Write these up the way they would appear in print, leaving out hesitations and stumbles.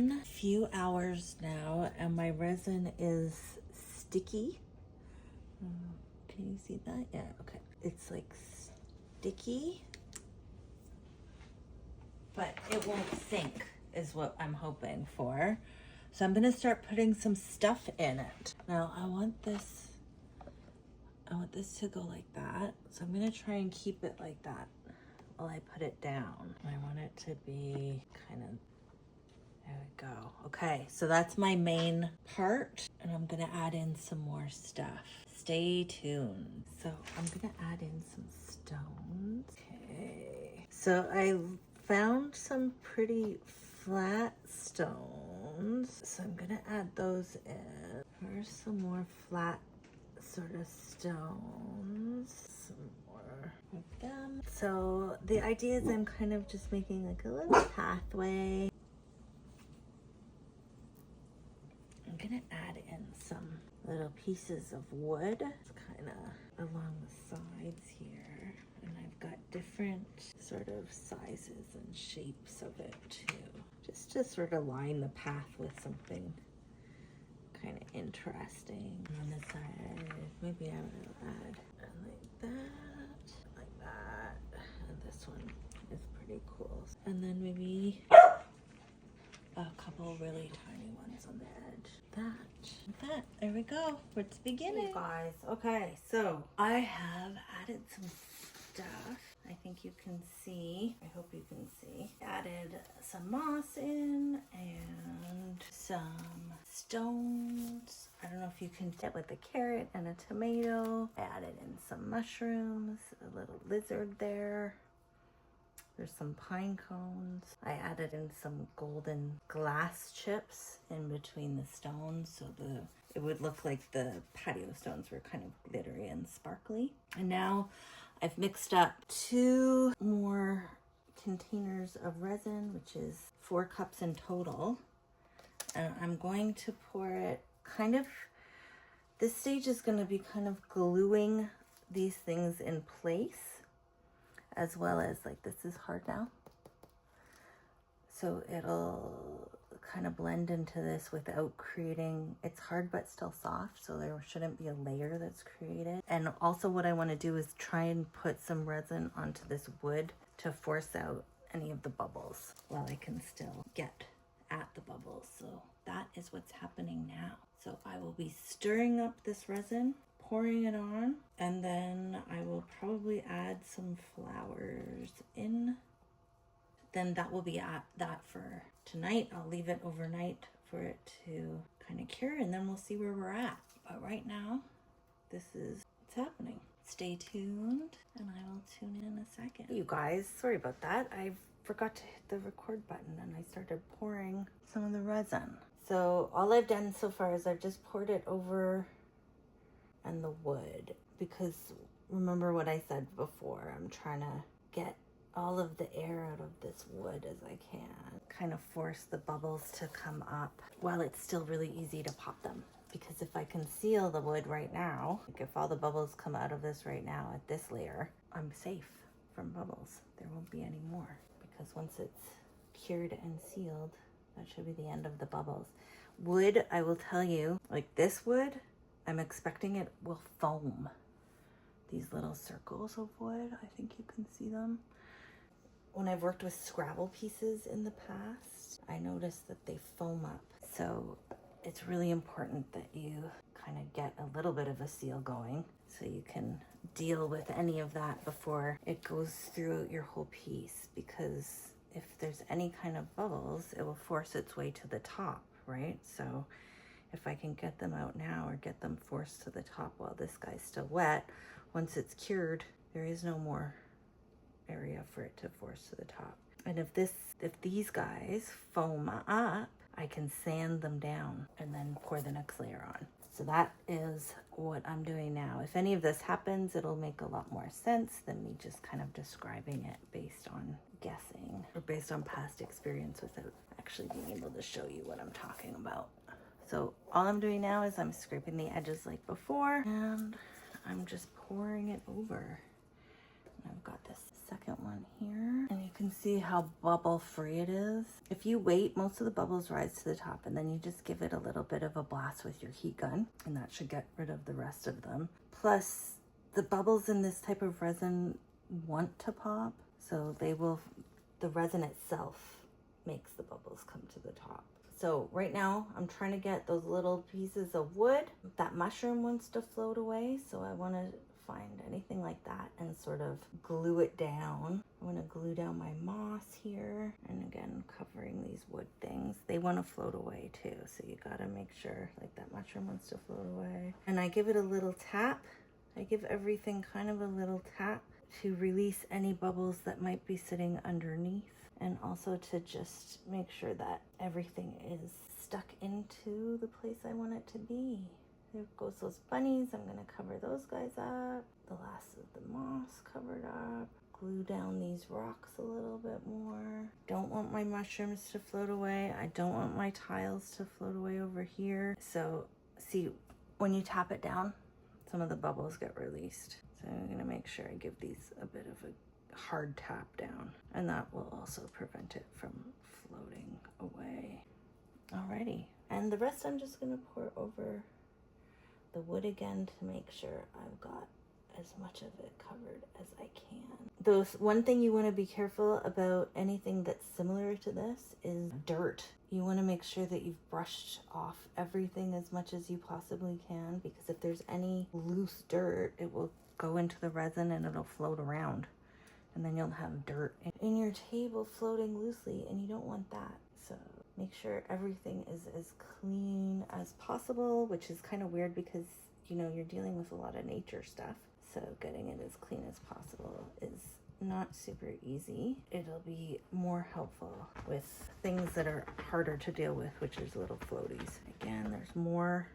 been a few hours now and my resin is sticky. Can you see that? Yeah, okay. It's like sticky, but it won't sink is what I'm hoping for. So I'm gonna start putting some stuff in it. Now I want this to go like that. So I'm gonna try and keep it like that while I put it down. I want it to be kind of, there we go. Okay, so that's my main part, and I'm gonna add in some more stuff. Stay tuned. So I'm gonna add in some stones. Okay, so I found some pretty flat stones, so I'm gonna add those in. Here's some more flat sort of stones, some more of them. So the idea is I'm kind of just making like a little pathway. I'm gonna add in some little pieces of wood. It's kind of along the sides here, and I've got different sort of sizes and shapes of it too, just to sort of line the path with something kind of interesting. On this side, maybe I will add like that, and this one is pretty cool. And then maybe a couple really tiny ones on the edge. That, there we go. It's beginning. Hey guys, okay, so I have added some stuff. I think you can see, I hope you can see. Added some moss in and some stones. I don't know if you can get with a carrot and a tomato. I added in some mushrooms, a little lizard there. There's some pine cones. I added in some golden glass chips in between the stones so it would look like the patio stones were kind of glittery and sparkly. And now I've mixed up 2 more containers of resin, which is 4 cups in total. And I'm going to pour it kind of, this stage is going to be kind of gluing these things in place, as well as like this is hard now. So it'll kind of blend into this without creating, it's hard but still soft, so there shouldn't be a layer that's created. And also what I want to do is try and put some resin onto this wood to force out any of the bubbles while I can still get at the bubbles. So that is what's happening now. So I will be stirring up this resin, pouring it on, and then I will probably add some flowers in. Then that will be that for tonight. I'll leave it overnight for it to kind of cure, and then we'll see where we're at. But right now, this is what's happening. Stay tuned, and I will tune in a second. You guys, sorry about that. I forgot to hit the record button, and I started pouring some of the resin. So all I've done so far is I've just poured it over and the wood, because remember what I said before, I'm trying to get all of the air out of this wood as I can, kind of force the bubbles to come up while it's still really easy to pop them. Because if I can seal the wood right now, like if all the bubbles come out of this right now at this layer, I'm safe from bubbles. There won't be any more, because once it's cured and sealed, that should be the end of the bubbles. Wood, I will tell you, like this wood, I'm expecting it will foam. These little circles of wood, I think you can see them. When I've worked with Scrabble pieces in the past, I noticed that they foam up. So it's really important that you kind of get a little bit of a seal going so you can deal with any of that before it goes throughout your whole piece, because if there's any kind of bubbles, it will force its way to the top, right? So if I can get them out now or get them forced to the top while this guy's still wet, once it's cured, there is no more area for it to force to the top. And if these guys foam up, I can sand them down and then pour the next layer on. So that is what I'm doing now. If any of this happens, it'll make a lot more sense than me just kind of describing it based on guessing or based on past experience without actually being able to show you what I'm talking about. So all I'm doing now is I'm scraping the edges like before, and I'm just pouring it over. I've got this second one here, and you can see how bubble free it is. If you wait, most of the bubbles rise to the top, and then you just give it a little bit of a blast with your heat gun, and that should get rid of the rest of them. Plus, the bubbles in this type of resin want to pop, so they will, the resin itself makes the bubbles come to the top. So right now I'm trying to get those little pieces of wood. That mushroom wants to float away, so I want to find anything like that and sort of glue it down. I want to glue down my moss here, and again covering these wood things. They want to float away too, so you got to make sure, like that mushroom wants to float away. And I give it a little tap. I give everything kind of a little tap to release any bubbles that might be sitting underneath, and also to just make sure that everything is stuck into the place I want it to be. There goes those bunnies. I'm gonna cover those guys up. The last of the moss covered up. Glue down these rocks a little bit more. Don't want my mushrooms to float away. I don't want my tiles to float away over here. So see, when you tap it down, some of the bubbles get released. So I'm gonna make sure I give these a bit of a hard tap down, and that will also prevent it from floating away. Alrighty, and the rest I'm just gonna pour over the wood again to make sure I've got as much of it covered as I can. One thing you want to be careful about anything that's similar to this is dirt. You want to make sure that you've brushed off everything as much as you possibly can, because if there's any loose dirt, it will go into the resin and it'll float around, and then you'll have dirt in your table floating loosely, and you don't want that. So make sure everything is as clean as possible, which is kind of weird because, you know, you're dealing with a lot of nature stuff. So getting it as clean as possible is not super easy. It'll be more helpful with things that are harder to deal with, which is little floaties. Again, there's more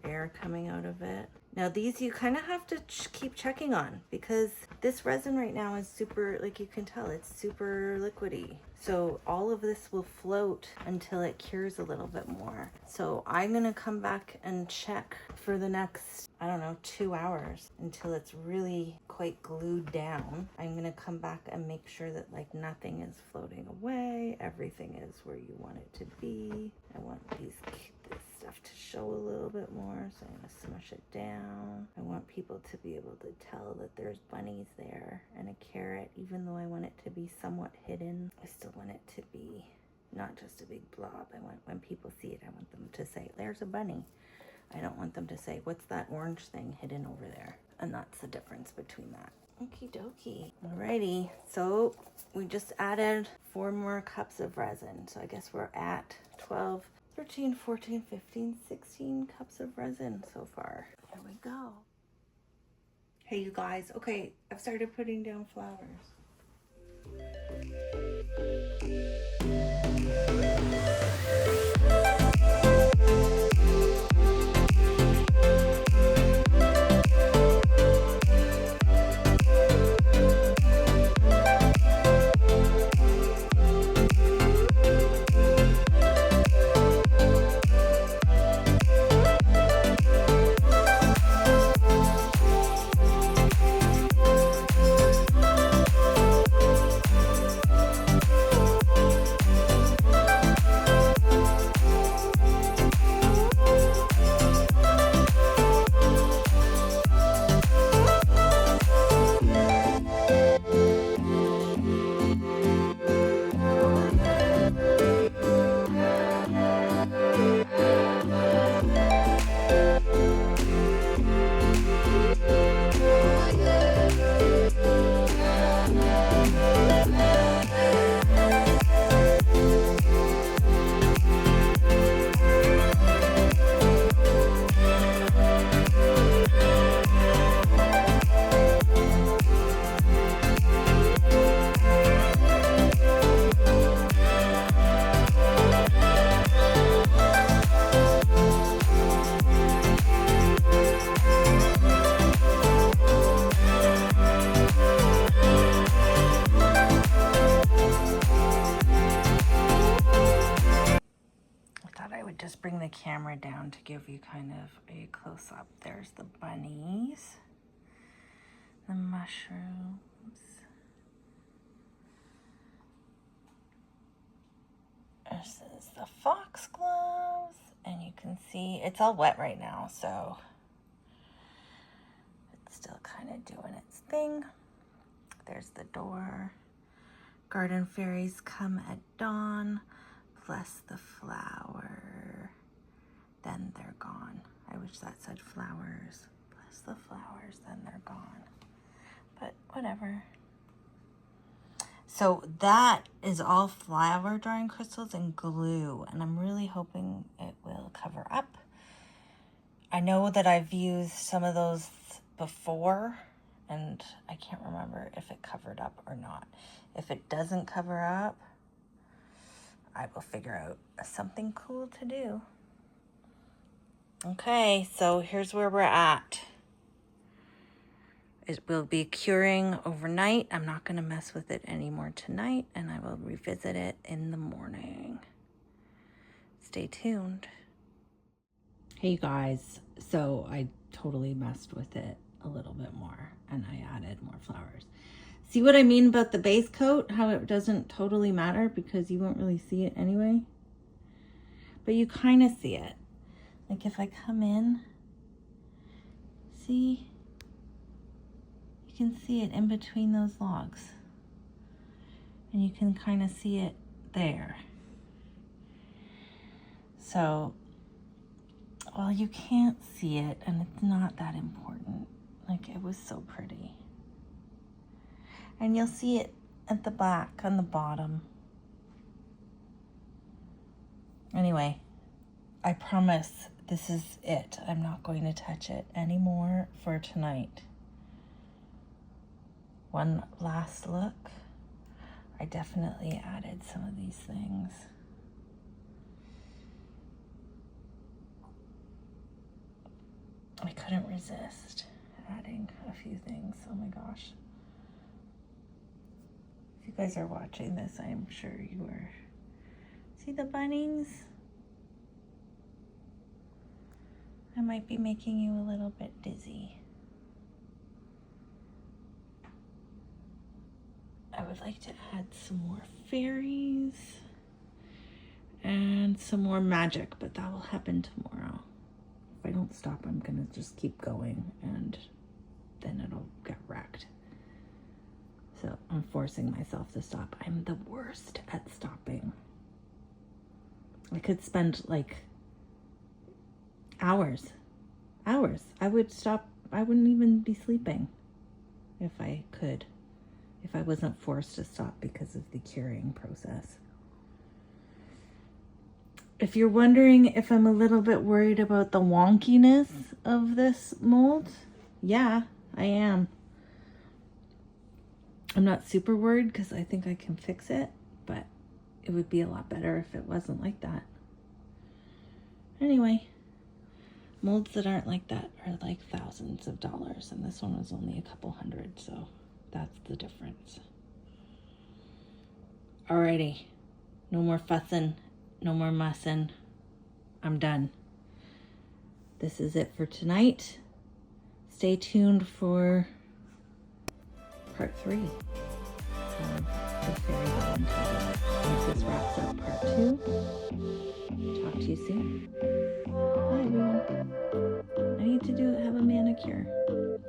air coming out of it. Now these you kind of have to keep checking on, because this resin right now is super, like you can tell, it's super liquidy. So all of this will float until it cures a little bit more. So I'm gonna come back and check for the next, I don't know, 2 hours until it's really quite glued down. I'm gonna come back and make sure that like nothing is floating away. Everything is where you want it to be. I want this stuff to show a little bit more, so I'm gonna smush it down. I want people to be able to tell that there's bunnies there and a carrot, even though I want it to be somewhat hidden. I still want it to be not just a big blob. I want, when people see it, I want them to say, there's a bunny. I don't want them to say, what's that orange thing hidden over there? And that's the difference between that. Okie dokie. Alrighty, so we just added 4 more cups of resin. So I guess we're at 12, 13, 14, 15, 16 cups of resin so far. Here we go. Hey you guys, okay, I've started putting down flowers. Just bring the camera down to give you kind of a close-up. There's the bunnies. The mushrooms. This is the foxgloves, and you can see it's all wet right now, so it's still kind of doing its thing. There's the door. Garden fairies come at dawn. Bless the flower. Then they're gone. I wish that said flowers. Bless the flowers, then they're gone. But whatever. So that is all flower drawing crystals and glue, and I'm really hoping it will cover up. I know that I've used some of those before, and I can't remember if it covered up or not. If it doesn't cover up, I will figure out something cool to do. Okay, so here's where we're at. It will be curing overnight. I'm not going to mess with it anymore tonight, and I will revisit it in the morning. Stay tuned. Hey guys, so I totally messed with it a little bit more, and I added more flowers. See what I mean about the base coat? How it doesn't totally matter because you won't really see it anyway. But you kind of see it. Like if I come in, see? You can see it in between those logs. And you can kind of see it there. So, well, you can't see it, and it's not that important. Like, it was so pretty. And you'll see it at the back on the bottom. Anyway, I promise this is it. I'm not going to touch it anymore for tonight. One last look. I definitely added some of these things. I couldn't resist adding a few things. Oh my gosh. If you guys are watching this, I'm sure you are. See the bunnies? I might be making you a little bit dizzy. I would like to add some more fairies and some more magic, but that will happen tomorrow. If I don't stop, I'm gonna just keep going and then it'll get wrecked. So I'm forcing myself to stop. I'm the worst at stopping. I could spend like hours. I would stop. I wouldn't even be sleeping if I could. If I wasn't forced to stop because of the curing process. If you're wondering if I'm a little bit worried about the wonkiness of this mold, yeah, I am. I'm not super worried because I think I can fix it, but it would be a lot better if it wasn't like that. Anyway, molds that aren't like that are like thousands of dollars, and this one was only a couple hundred, so that's the difference. Alrighty, no more fussing, no more mussing. I'm done. This is it for tonight. Stay tuned for part 3 of the Fairy Garden Tabletop. Once this wraps up part 2, talk to you soon. Bye everyone. I need to have a manicure.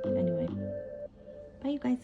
Anyway, bye you guys.